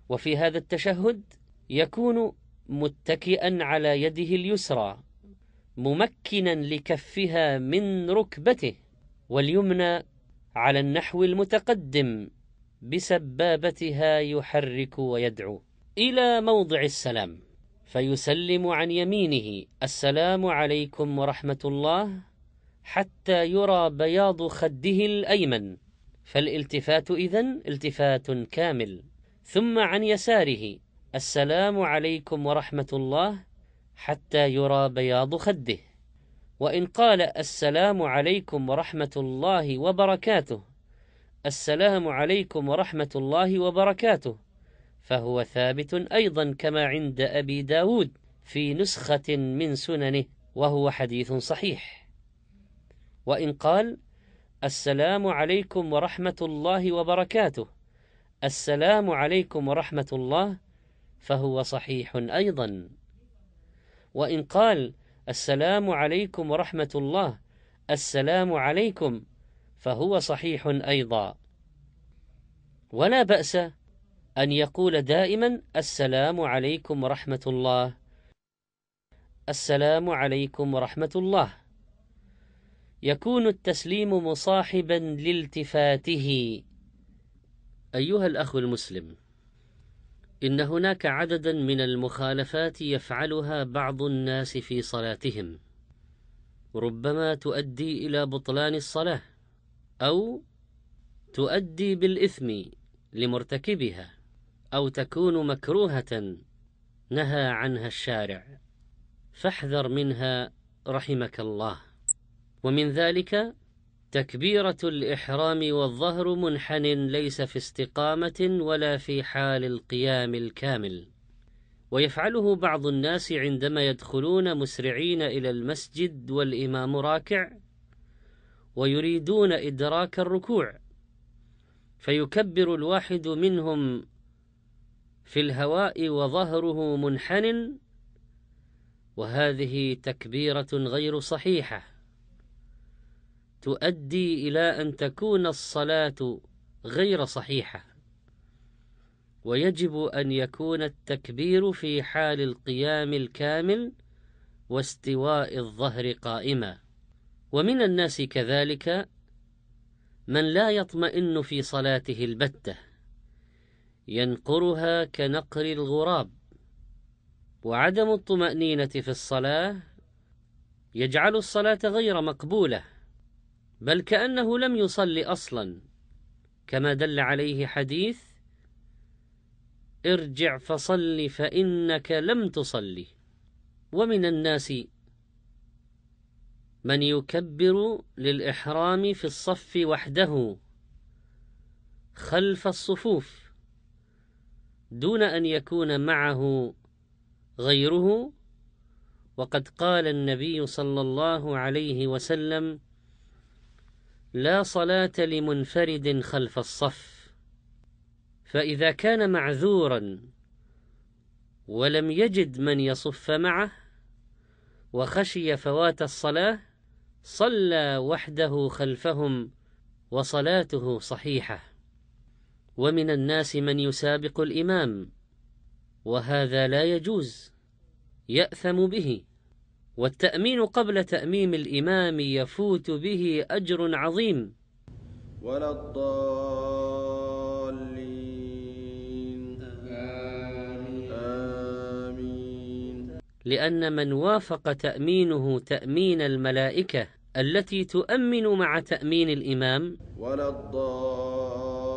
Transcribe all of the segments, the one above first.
وفي هذا التشهد يكون متكئا على يده اليسرى ممكنا لكفها من ركبته، واليمنى على النحو المتقدم بسبابتها يحرك ويدعو إلى موضع السلام، فيسلم عن يمينه السلام عليكم ورحمة الله حتى يرى بياض خده الأيمن، فالالتفات إذن التفات كامل. ثم عن يساره السلام عليكم ورحمة الله حتى يرى بياض خده. وإن قال السلام عليكم ورحمة الله وبركاته السلام عليكم ورحمة الله وبركاته فهو ثابت أيضا كما عند أبي داود في نسخة من سننه، وهو حديث صحيح. وإن قال السلام عليكم ورحمة الله وبركاته السلام عليكم ورحمة الله فهو صحيح أيضا. وإن قال السلام عليكم ورحمة الله السلام عليكم فهو صحيح أيضا. ولا بأس أن يقول دائما السلام عليكم ورحمة الله السلام عليكم ورحمة الله، يكون التسليم مصاحبا لالتفاته. أيها الأخ المسلم، إن هناك عددا من المخالفات يفعلها بعض الناس في صلاتهم، ربما تؤدي إلى بطلان الصلاة أو تؤدي بالإثم لمرتكبها أو تكون مكروهة نهى عنها الشارع، فاحذر منها رحمك الله. ومن ذلك تكبيرة الإحرام والظهر منحن ليس في استقامة ولا في حال القيام الكامل، ويفعله بعض الناس عندما يدخلون مسرعين إلى المسجد والإمام راكع ويريدون إدراك الركوع، فيكبر الواحد منهم في الهواء وظهره منحن، وهذه تكبيرة غير صحيحة تؤدي إلى أن تكون الصلاة غير صحيحة. ويجب أن يكون التكبير في حال القيام الكامل واستواء الظهر قائما. ومن الناس كذلك من لا يطمئن في صلاته البتة، ينقرها كنقر الغراب. وعدم الطمأنينة في الصلاة يجعل الصلاة غير مقبولة، بل كأنه لم يصلي أصلا، كما دل عليه حديث ارجع فصل فإنك لم تصلي. ومن الناس من يكبر للإحرام في الصف وحده خلف الصفوف دون أن يكون معه غيره، وقد قال النبي صلى الله عليه وسلم لا صلاة لمنفرد خلف الصف. فإذا كان معذورا ولم يجد من يصف معه وخشي فوات الصلاة صلى وحده خلفهم وصلاته صحيحة. ومن الناس من يسابق الإمام، وهذا لا يجوز، يأثم به، والتأمين قبل تأميم الإمام يفوت به أجر عظيم. ولا الضالين آمين. لأن من وافق تأمينه تأمين الملائكة التي تؤمن مع تأمين الإمام ولا الضالين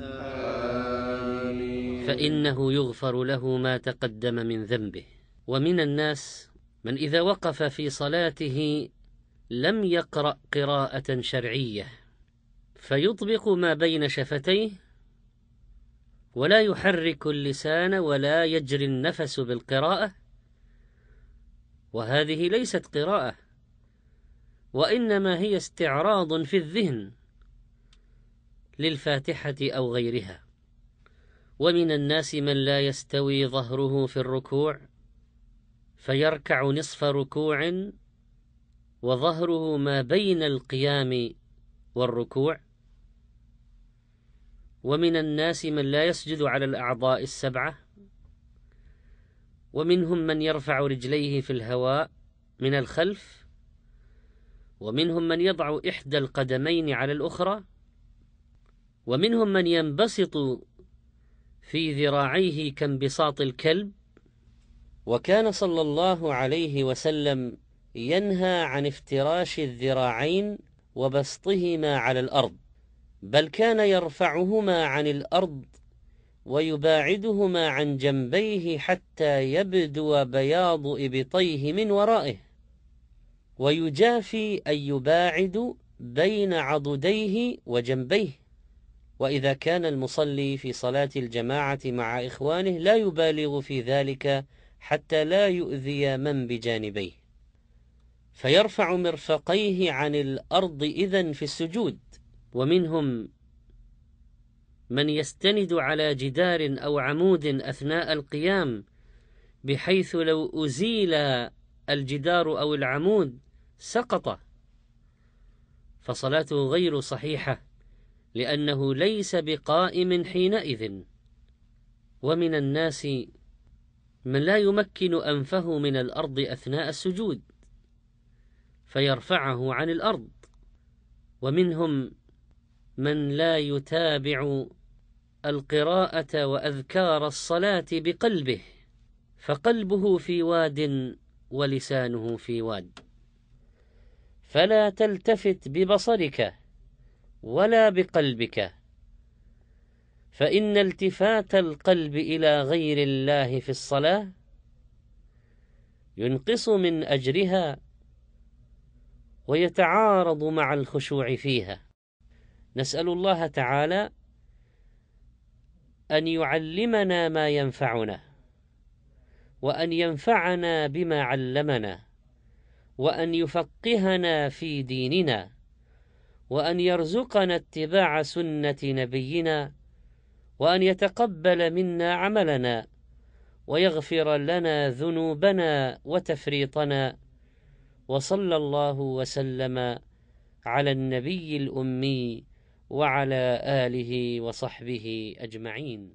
آمين فإنه يغفر له ما تقدم من ذنبه. ومن الناس من إذا وقف في صلاته لم يقرأ قراءة شرعية، فيطبق ما بين شفتيه ولا يحرك اللسان ولا يجري النفس بالقراءة، وهذه ليست قراءة، وإنما هي استعراض في الذهن للفاتحة أو غيرها. ومن الناس من لا يستوي ظهره في الركوع فيركع نصف ركوع وظهره ما بين القيام والركوع، ومن الناس من لا يسجد على الأعضاء السبعة، ومنهم من يرفع رجليه في الهواء من الخلف، ومنهم من يضع إحدى القدمين على الأخرى، ومنهم من ينبسط في ذراعيه كانبساط الكلب. وكان صلى الله عليه وسلم ينهى عن افتراش الذراعين وبسطهما على الأرض، بل كان يرفعهما عن الأرض ويباعدهما عن جنبيه حتى يبدو بياض إبطيه من ورائه، ويجافي أن يباعد بين عضديه وجنبيه. وإذا كان المصلي في صلاة الجماعة مع إخوانه لا يبالغ في ذلك حتى لا يؤذي من بجانبيه، فيرفع مرفقيه عن الأرض إذن في السجود. ومنهم من يستند على جدار أو عمود أثناء القيام، بحيث لو أزيل الجدار أو العمود سقط، فصلاته غير صحيحة لأنه ليس بقائم حينئذ. ومن الناس من لا يمكن أنفه من الأرض أثناء السجود فيرفعه عن الأرض، ومنهم من لا يتابع القراءة وأذكار الصلاة بقلبه، فقلبه في واد ولسانه في واد. فلا تلتفت ببصرك ولا بقلبك، فإن التفات القلب إلى غير الله في الصلاة ينقص من أجرها ويتعارض مع الخشوع فيها. نسأل الله تعالى أن يعلمنا ما ينفعنا، وأن ينفعنا بما علمنا، وأن يفقهنا في ديننا، وأن يرزقنا اتباع سنة نبينا، وأن يتقبل منا عملنا، ويغفر لنا ذنوبنا وتفريطنا. وصلى الله وسلم على النبي الأمي وعلى آله وصحبه أجمعين.